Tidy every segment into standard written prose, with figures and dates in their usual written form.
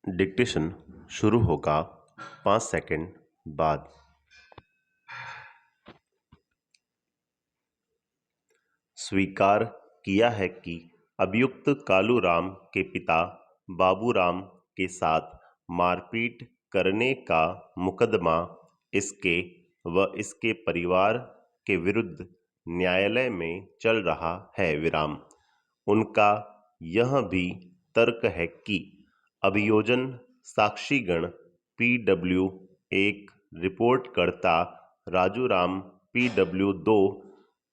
Dictation शुरू होगा 5 second बाद। स्वीकार किया है कि अभियुक्त कालूराम के पिता बाबूराम के साथ मारपीट करने का मुकदमा इसके व इसके परिवार के विरुद्ध न्यायालय में चल रहा है। उनका यह भी तर्क है कि अभियोजन साक्षीगण PW1 रिपोर्टकर्ता राजूराम PW2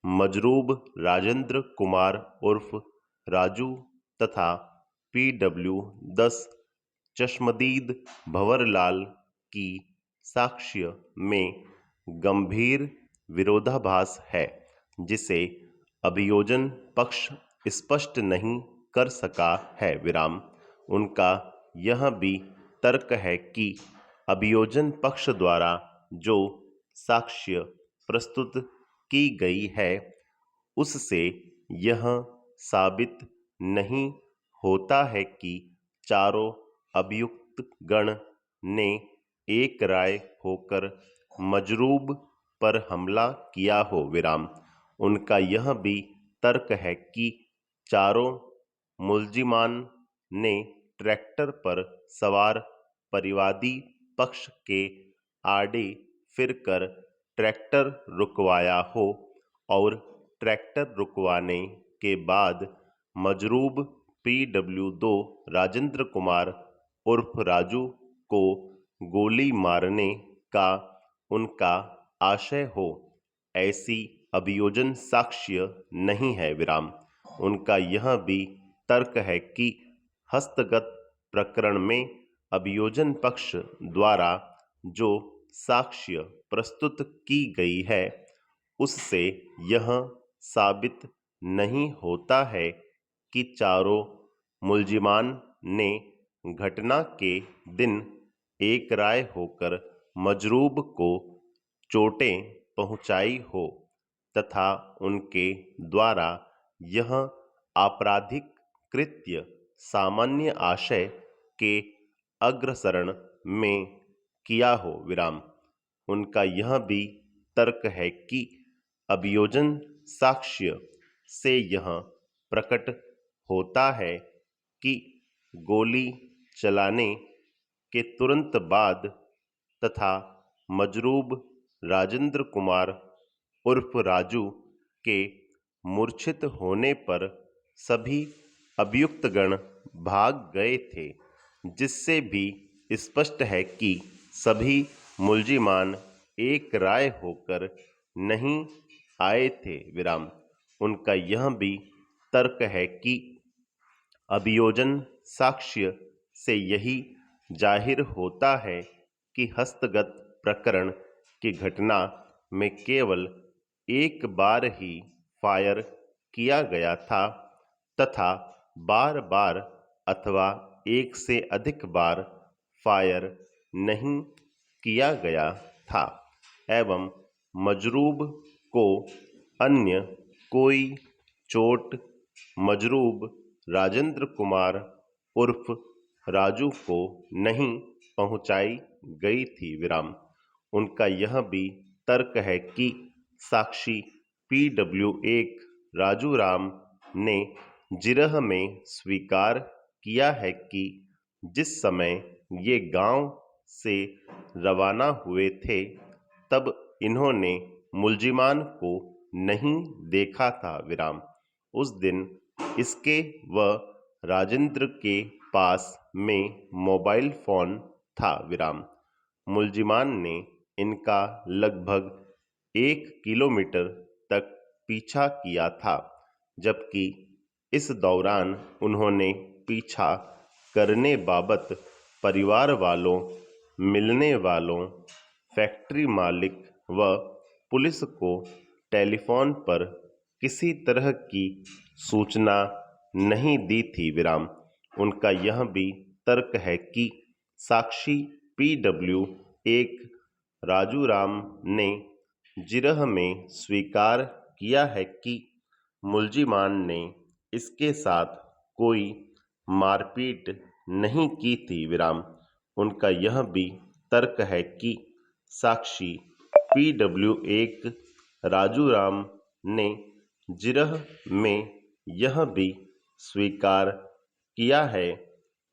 मजरूब राजेंद्र कुमार उर्फ राजू तथा PW10 चश्मदीद भंवरलाल की साक्ष्य में गंभीर विरोधाभास है, जिसे अभियोजन पक्ष स्पष्ट नहीं कर सका है। उनका यह भी तर्क है कि अभियोजन पक्ष द्वारा जो साक्ष्य प्रस्तुत की गई है उससे यह साबित नहीं होता है कि चारों अभियुक्त गण ने एक राय होकर मजरूब पर हमला किया हो। उनका यह भी तर्क है कि चारों मुल्जिमान ने ट्रैक्टर पर सवार परिवादी पक्ष के आड़े फिरकर ट्रैक्टर रुकवाया हो और ट्रैक्टर रुकवाने के बाद मजरूब PW2 राजेंद्र कुमार उर्फ राजू को गोली मारने का उनका आशय हो। ऐसी अभियोजन साक्ष्य नहीं है। उनका यह भी तर्क है कि हस्तगत प्रकरण में अभियोजन पक्ष द्वारा जो साक्ष्य प्रस्तुत की गई है उससे यह साबित नहीं होता है कि चारों मुल्जिमान ने घटना के दिन एक राय होकर मजरूब को चोटें पहुंचाई हो तथा उनके द्वारा यह आपराधिक कृत्य सामान्य आशय के अग्रसरण में किया हो। उनका यह भी तर्क है कि अभियोजन साक्ष्य से यह प्रकट होता है कि गोली चलाने के तुरंत बाद तथा मजरूब राजेंद्र कुमार उर्फ राजू के मूर्छित होने पर सभी अभियुक्तगण भाग गए थे, जिससे भी स्पष्ट है कि सभी मुल्जिमान एक राय होकर नहीं आए थे। उनका यह भी तर्क है कि अभियोजन साक्ष्य से यही जाहिर होता है कि हस्तगत प्रकरण की घटना में केवल एक बार ही फायर किया गया था तथा बार बार अथवा एक से अधिक बार फायर नहीं किया गया था एवं मजरूब को अन्य कोई चोट मजरूब राजेंद्र कुमार उर्फ राजू को नहीं पहुंचाई गई थी। उनका यह भी तर्क है कि साक्षी PW1 राजूराम ने जिरह में स्वीकार किया है कि जिस समय ये गांव से रवाना हुए थे तब इन्होंने मुल्जिमान को नहीं देखा था। उस दिन इसके व राजेंद्र के पास में मोबाइल फोन था। मुल्जिमान ने इनका लगभग 1 किलोमीटर तक पीछा किया था, जबकि इस दौरान उन्होंने पीछा करने बाबत परिवार वालों, मिलने वालों, फैक्ट्री मालिक व पुलिस को टेलीफोन पर किसी तरह की सूचना नहीं दी थी। उनका यह भी तर्क है कि साक्षी PW1 राजूराम ने जिरह में स्वीकार किया है कि मुल्जिमान ने इसके साथ कोई मारपीट नहीं की थी विराम। उनका यह भी तर्क है कि साक्षी PW1 राजू राम ने जिरह में यह भी स्वीकार किया है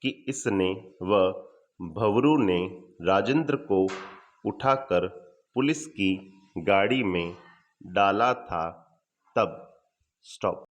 कि इसने व भंवरू ने राजेंद्र को उठाकर पुलिस की गाड़ी में डाला था। तब स्टॉप।